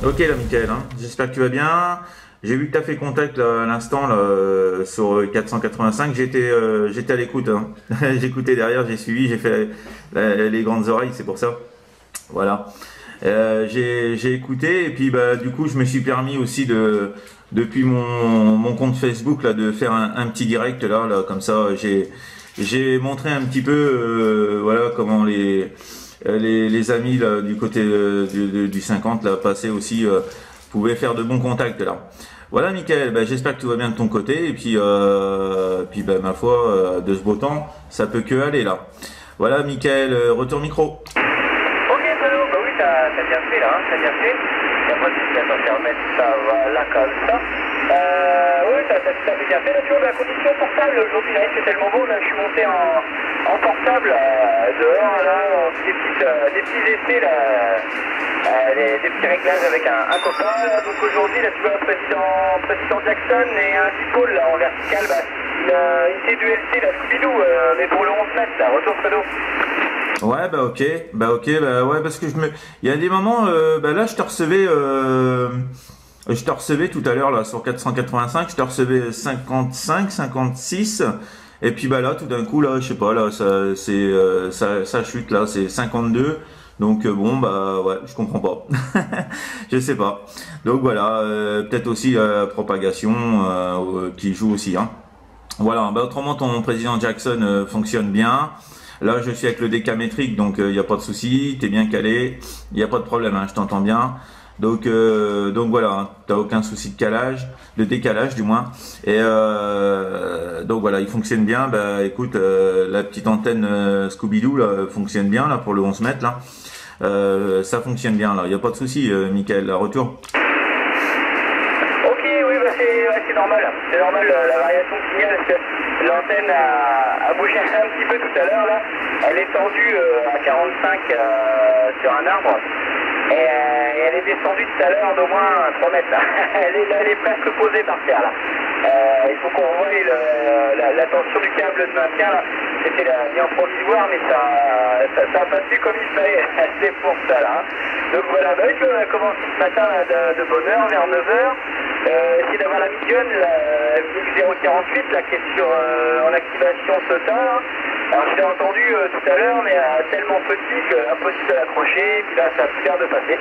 Ok là, Mickaël, hein. J'espère que tu vas bien. J'ai vu que tu as fait contact là, à l'instant là, sur 485. J'étais à l'écoute, hein. J'écoutais derrière, j'ai suivi, j'ai fait les grandes oreilles, c'est pour ça. Voilà. J'ai écouté et puis bah du coup je me suis permis aussi depuis mon compte Facebook là de faire un petit direct là comme ça j'ai montré un petit peu voilà comment les amis là, du côté du 50 là passé aussi pouvaient faire de bons contacts là. Voilà Mickaël, bah, j'espère que tout va bien de ton côté et puis bah, ma foi de ce beau temps ça peut que aller là. Voilà Mickaël, retour micro. Bah oui, t'as bien fait là, hein, t'as bien fait. Il n'y a pas de souci, attends, je vais remettre ça voilà comme ça. Oui, t'as fait bien fait. Là, tu vois, la condition portable aujourd'hui, là, c'est tellement beau. Là, je suis monté en portable dehors, là, on fait des petits essais, là, des petits réglages avec un copain. Là. Donc aujourd'hui, là, tu vois, président Jackson et un dipôle là, en vertical, bah, il fait du LC, la Scooby-Doo, mais pour le 11 mètres, là, retour Fredo. Ouais bah ok bah ouais parce que il y a des moments bah là je te recevais tout à l'heure là sur 485, je te recevais 55 56 et puis bah là tout d'un coup là je sais pas là ça chute là c'est 52 donc bon bah ouais je comprends pas je sais pas donc voilà peut-être aussi la propagation qui joue aussi hein. Voilà bah autrement ton président Jackson fonctionne bien. Là, je suis avec le décamétrique, donc il n'y a pas de souci, t'es bien calé, il n'y a pas de problème, hein, je t'entends bien. Donc voilà, hein, t'as aucun souci de décalage du moins. Et donc voilà, il fonctionne bien. Bah écoute, la petite antenne Scooby-Doo là fonctionne bien là pour le 11 mètres là. Ça fonctionne bien là, il n'y a pas de souci, Mickaël, retour. Ok, oui, bah c'est normal. C'est normal la variation de signal parce que l'antenne a bougé un petit peu tout à l'heure là. Elle est tendue à 45 sur un arbre. Et elle est descendue tout à l'heure d'au moins 3 mètres là. Elle est presque posée par terre là. Il faut qu'on revoie la tension du câble de maintien là. C'était bien provisoire mais ça a passé comme il fallait. C'est pour ça là. Donc voilà, bah, on a commencé ce matin là, de bonne heure, vers 9h. Essayer d'avoir la Midione, la MX-048 là, qui est en activation SOTA. Alors je l'ai entendu tout à l'heure, mais tellement petit qu'impossible de l'accrocher, puis là ça a plus l'air de passer,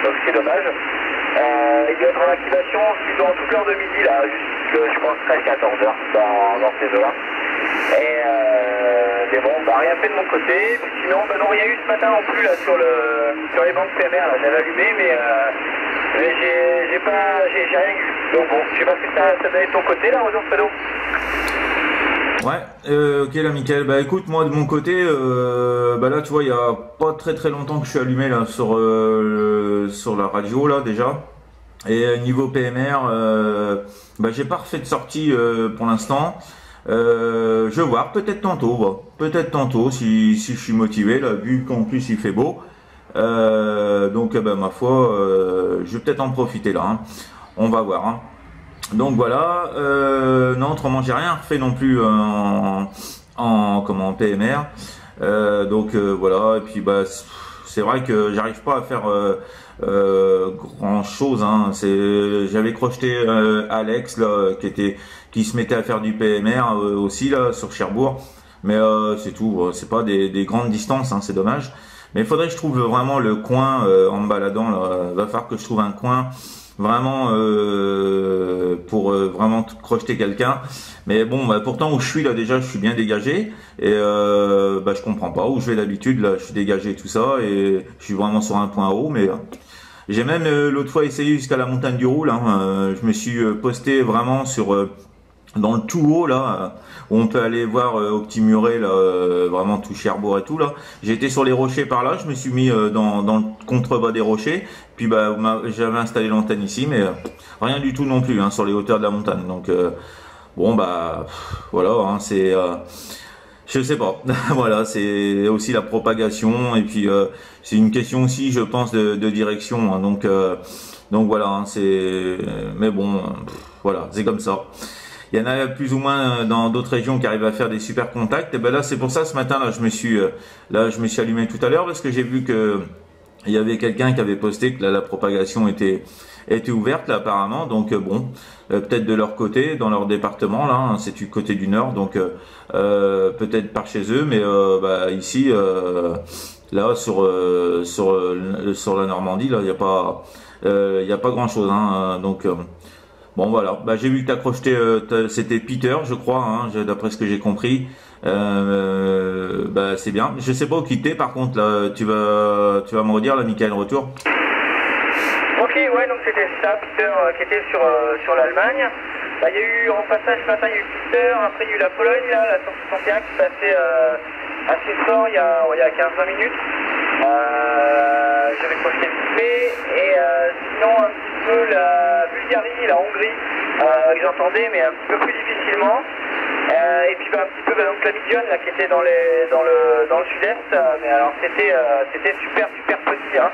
donc c'est dommage. Il doit être en activation dans toute l'heure de midi, là, jusqu'à je pense 13-14h dans ces eaux-là. Mais bon, bah rien fait de mon côté, puis sinon, bah non, rien eu ce matin non plus là sur les bandes PMR, là, j'avais allumé, mais j'ai rien eu. Donc bon, je sais pas si ça doit être de ton côté là, retour Fredo. Ouais, ok là Mickaël, bah écoute moi de mon côté, bah là tu vois il y a pas très longtemps que je suis allumé là sur la radio là déjà. Et niveau PMR, bah j'ai pas refait de sortie pour l'instant. Je vais voir peut-être tantôt si je suis motivé là vu qu'en plus il fait beau. Donc bah ma foi, je vais peut-être en profiter là. Hein. On va voir. Hein. Donc voilà, non autrement j'ai rien refait non plus en PMR, donc voilà et puis bah c'est vrai que j'arrive pas à faire grand chose, hein. J'avais crocheté Alex là qui se mettait à faire du PMR aussi là sur Cherbourg, mais c'est tout, c'est pas des grandes distances, hein, c'est dommage. Mais il faudrait que je trouve vraiment le coin en me baladant là, va falloir que je trouve un coin vraiment pour vraiment crocheter quelqu'un. Mais bon bah, pourtant où je suis là déjà je suis bien dégagé et bah je comprends pas où je vais d'habitude là je suis dégagé tout ça et je suis vraiment sur un point haut mais j'ai même l'autre fois essayé jusqu'à la montagne du Roule, hein, je me suis posté vraiment sur dans le tout haut là où on peut aller voir au petit muret là vraiment tout Cherbourg et tout là. J'ai été sur les rochers par là, je me suis mis dans le contrebas des rochers, puis bah j'avais installé l'antenne ici mais rien du tout non plus hein, sur les hauteurs de la montagne. Donc bon bah voilà hein, c'est je sais pas voilà c'est aussi la propagation et puis c'est une question aussi je pense de direction hein, donc voilà hein, c'est mais bon voilà c'est comme ça. Il y en a plus ou moins dans d'autres régions qui arrivent à faire des super contacts. Et ben là, c'est pour ça ce matin là, je me suis allumé tout à l'heure parce que j'ai vu que il y avait quelqu'un qui avait posté que là, la propagation était ouverte là apparemment, donc bon, peut-être de leur côté, dans leur département là, hein, c'est du côté du nord, donc peut-être par chez eux, mais bah, ici là sur la Normandie là, il n'y a pas grand chose, hein, donc bon voilà, bah, j'ai vu que t'as crocheté, c'était Peter je crois, hein, d'après ce que j'ai compris. Bah c'est bien. Je sais pas où quitter par contre là, tu vas me redire là, Michael, retour. Ok, ouais, donc c'était ça, Peter qui était sur l'Allemagne. Bah, il y a eu en passage ce matin, il y a eu Peter, après il y a eu la Pologne, là, la 161 qui passait assez fort il y a 15-20 minutes. J'avais projeté vite fait, et sinon un petit peu la Bulgarie, la Hongrie, que j'entendais, mais un petit peu plus difficilement. Et puis bah, un petit peu donc la Midione là qui était dans le sud-est, mais alors c'était super petit, hein.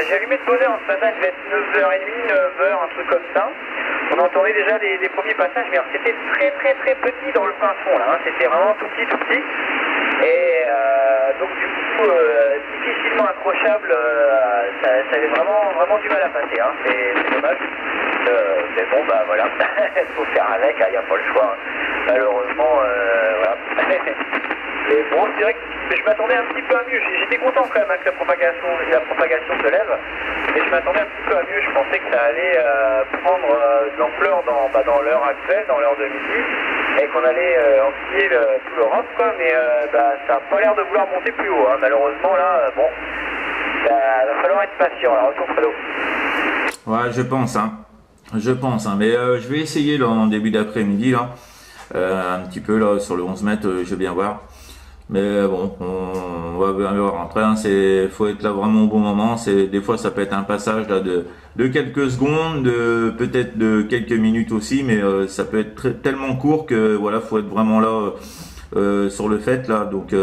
J'ai allumé de bonne heure ce matin, il devait être 9h30, 9h, un truc comme ça. On entendait déjà les premiers passages, mais alors c'était très petit dans le fin fond là, hein. C'était vraiment tout petit. Et donc du coup difficilement accrochable, ça avait vraiment du mal à passer, hein. C'est dommage. Mais bon bah voilà, il faut faire avec, il n'y a pas le choix, hein. Malheureusement voilà. Mais bon, c'est vrai que je m'attendais un petit peu à mieux. J'étais content quand même que la propagation se lève, mais je m'attendais un petit peu à mieux. Je pensais que ça allait prendre de l'ampleur dans l'heure actuelle, dans l'heure de midi, et qu'on allait enquiller toute l'Europe, quoi. Mais bah, ça n'a pas l'air de vouloir monter plus haut, hein. Malheureusement là, bon, ça va falloir être patient. Alors retour Fredo. Ouais, je pense, mais je vais essayer là en début d'après-midi là, un petit peu là sur le 11 mètres, je vais bien voir. Mais bon, on va bien voir. Après, hein, faut être là vraiment au bon moment. Des fois, ça peut être un passage là de quelques secondes, peut-être de quelques minutes aussi, mais ça peut être tellement court que voilà, faut être vraiment là sur le fait là. Donc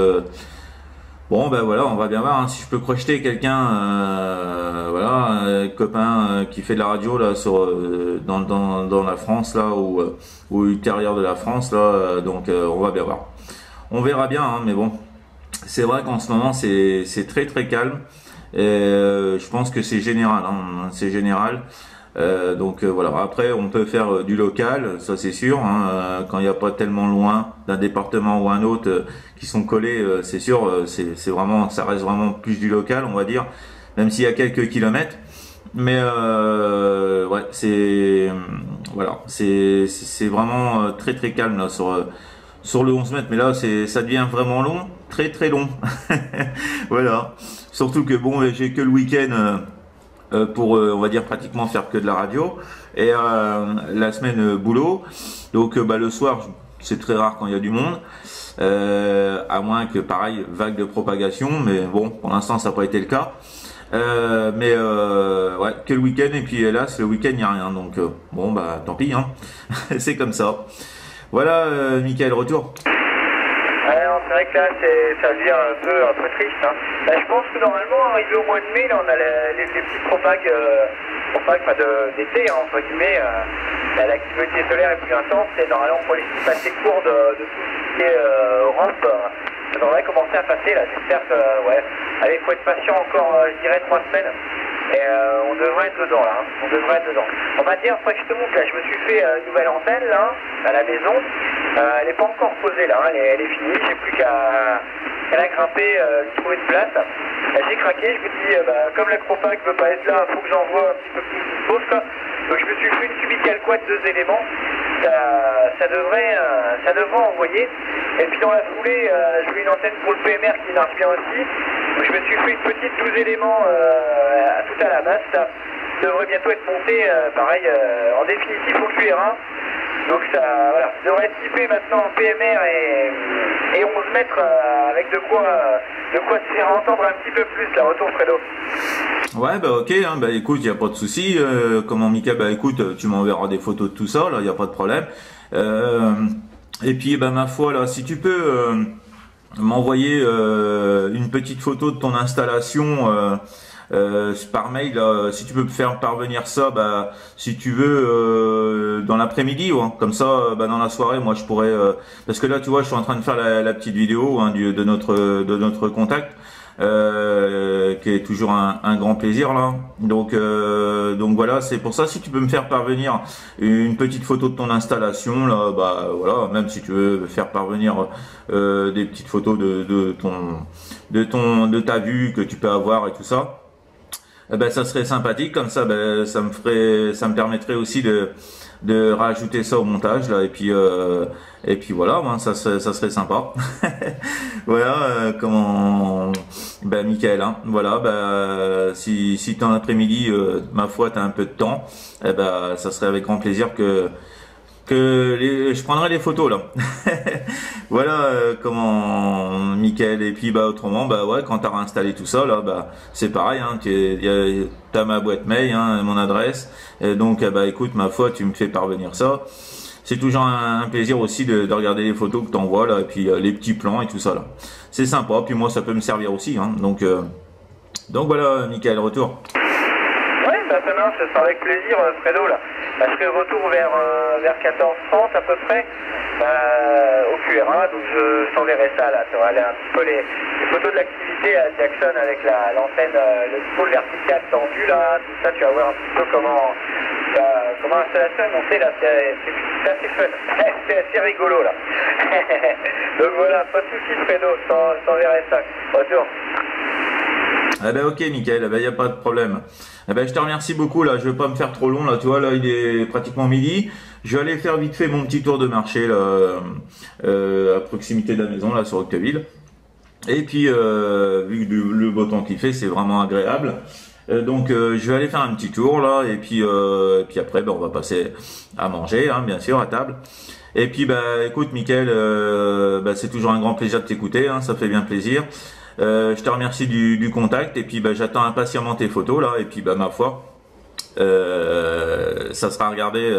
bon, ben voilà, on va bien voir, hein, si je peux crocheter quelqu'un, voilà, un copain qui fait de la radio là dans la France là ou ultérieur de la France là, donc on va bien voir. On verra bien, hein, mais bon, c'est vrai qu'en ce moment c'est très calme, et je pense que c'est général, hein, c'est général. Donc voilà, après on peut faire du local, ça c'est sûr, hein, quand il n'y a pas tellement loin d'un département ou un autre qui sont collés, c'est sûr, c'est vraiment, ça reste vraiment plus du local, on va dire, même s'il y a quelques kilomètres. Mais ouais, voilà, c'est vraiment très calme là sur le 11 mètres, mais là ça devient vraiment long, très long. Voilà, surtout que bon, j'ai que le week-end pour on va dire pratiquement faire que de la radio, et la semaine boulot, donc bah, le soir c'est très rare quand il y a du monde, à moins que pareil vague de propagation, mais bon pour l'instant ça n'a pas été le cas, mais ouais, que le week-end, et puis hélas le week-end il n'y a rien, donc bon bah tant pis, hein. C'est comme ça. Voilà, Michael, retour. Ouais, c'est vrai que là, ça devient un peu triste, hein. Là, je pense que normalement, arrivé au mois de mai, là, on a les petites propagues d'été, hein, entre guillemets. L'activité solaire est plus intense, et normalement, pour les styles assez courts de tout ce qui est Europe, ça devrait commencer à passer, là. J'espère que, ouais, allez, faut être patient encore, je dirais, 3 semaines. Et on devrait être dedans là, hein. On devrait être dedans. On va dire, après que je te montre là, je me suis fait une nouvelle antenne là, à la maison. Elle n'est pas encore posée là, hein. Elle est finie, j'ai plus qu'à la grimper, trouver une place. J'ai craqué, je me dis, comme la Cropac ne veut pas être là, il faut que j'envoie un petit peu plus de pause, quoi. Donc je me suis fait une Subical Quad 2 éléments. Ça devrait envoyer. Et puis dans la foulée, je voulais une antenne pour le PMR qui marche bien aussi. Donc je me suis fait une petite 12 éléments tout à la masse. Ça devrait bientôt être monté, pareil, en définitive au QRA. Donc ça, voilà, ça devrait être typé maintenant en PMR et 11 mètres avec de quoi se faire entendre un petit peu plus, la retour Fredo. Ouais, bah ok, hein, bah écoute, il n'y a pas de souci. Comment Mika, bah écoute, tu m'enverras des photos de tout ça, là, il n'y a pas de problème. Et puis, bah ma foi, là, si tu peux m'envoyer une petite photo de ton installation par mail, là, si tu peux me faire parvenir ça, bah si tu veux dans l'après-midi, ouais, comme ça, bah dans la soirée, moi je pourrais, parce que là, tu vois, je suis en train de faire la petite vidéo, hein, de notre contact. qui est toujours un grand plaisir là. Donc voilà, c'est pour ça, si tu peux me faire parvenir une petite photo de ton installation là, bah voilà, même si tu veux faire parvenir des petites photos de ta vue que tu peux avoir et tout ça. Ben, ça serait sympathique, comme ça, ben, ça me permettrait aussi de rajouter ça au montage là, et puis voilà, hein, ça serait sympa. Voilà, ben Michael, hein, voilà, ben si t'es en après-midi, ma foi, t'as un peu de temps, eh ben ça serait avec grand plaisir que je prendrai les photos là. Voilà, Michael. Et puis bah autrement, bah ouais, quand t'as réinstallé tout ça là, bah c'est pareil, hein, t'as ma boîte mail, hein, mon adresse, et donc bah écoute, ma foi, tu me fais parvenir ça. C'est toujours un plaisir aussi de regarder les photos que t'envoies là, et puis les petits plans et tout ça là. C'est sympa, puis moi ça peut me servir aussi, hein, donc voilà, Michael, retour. Oui, bah ça marche, ça sera avec plaisir, Fredo là. Parce que retour vers 14h30 à peu près au QRA, donc je t'enverrai ça là, tu vas aller un petit peu les photos de l'activité à Jackson avec l'antenne, le pôle vertical tendu là, tout ça, tu vas voir un petit peu comment l'installation est montée là, c'est assez fun, c'est assez rigolo là. Donc voilà, pas de soucis Fredo, je t'enverrai ça, retour. Eh ben ok Mickaël, eh ben y a pas de problème. Eh ben je te remercie beaucoup là, je vais pas me faire trop long là, tu vois, là il est pratiquement midi. Je vais aller faire vite fait mon petit tour de marché là, à proximité de la maison là sur Octeville. Et puis vu que le beau temps qu'il fait, c'est vraiment agréable. Donc je vais aller faire un petit tour là, et puis après ben, on va passer à manger, hein, bien sûr, à table. Et puis bah écoute Mickaël, bah, c'est toujours un grand plaisir de t'écouter, hein, ça fait bien plaisir. Je te remercie du contact, et puis bah, j'attends impatiemment tes photos là, et puis bah ma foi, ça sera regardé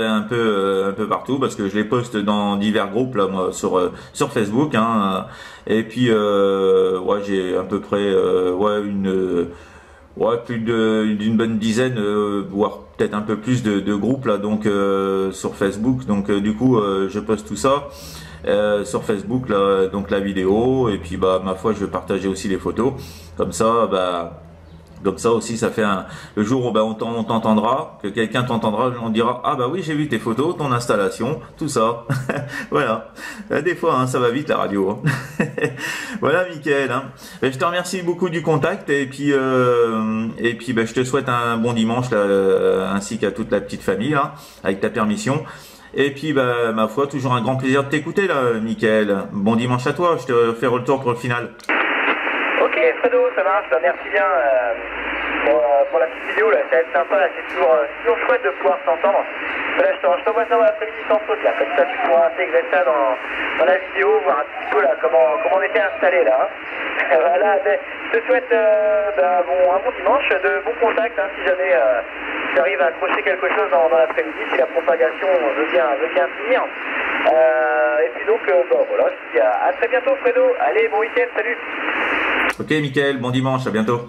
un peu partout, parce que je les poste dans divers groupes là, moi, sur Facebook, hein, et puis ouais, j'ai à peu près plus d'une bonne dizaine, voire peut-être un peu plus de groupes là, donc sur Facebook, donc du coup je poste tout ça. Sur Facebook là, donc la vidéo, et puis bah ma foi, je vais partager aussi les photos, comme ça aussi, ça fait le jour où bah, on t'entendra, que quelqu'un t'entendra, on dira ah bah oui, j'ai vu tes photos, ton installation, tout ça. Voilà, des fois hein, ça va vite la radio, hein. Voilà Mickaël, hein. Je te remercie beaucoup du contact, et puis bah, je te souhaite un bon dimanche là, ainsi qu'à toute la petite famille là, avec ta permission. Et puis bah ma foi, toujours un grand plaisir de t'écouter là, Mickaël. Bon dimanche à toi, je te fais retour pour le final. Ok Fredo, ça marche, merci bien pour la petite vidéo là, ça va être sympa là, c'est toujours chouette de pouvoir s'entendre. Là je t'envoie ça dans l'après-midi sans faute là, comme ça tu pourras intégrer ça dans la vidéo, voir un petit peu là comment on était installé là, hein. Voilà, je te souhaite un bon dimanche, de bons contacts, hein, si jamais tu arrives à accrocher quelque chose dans l'après-midi, si la propagation veut bien finir. Et puis donc voilà, je te dis à très bientôt Fredo, allez bon week-end, salut. Ok Mickaël, bon dimanche, à bientôt.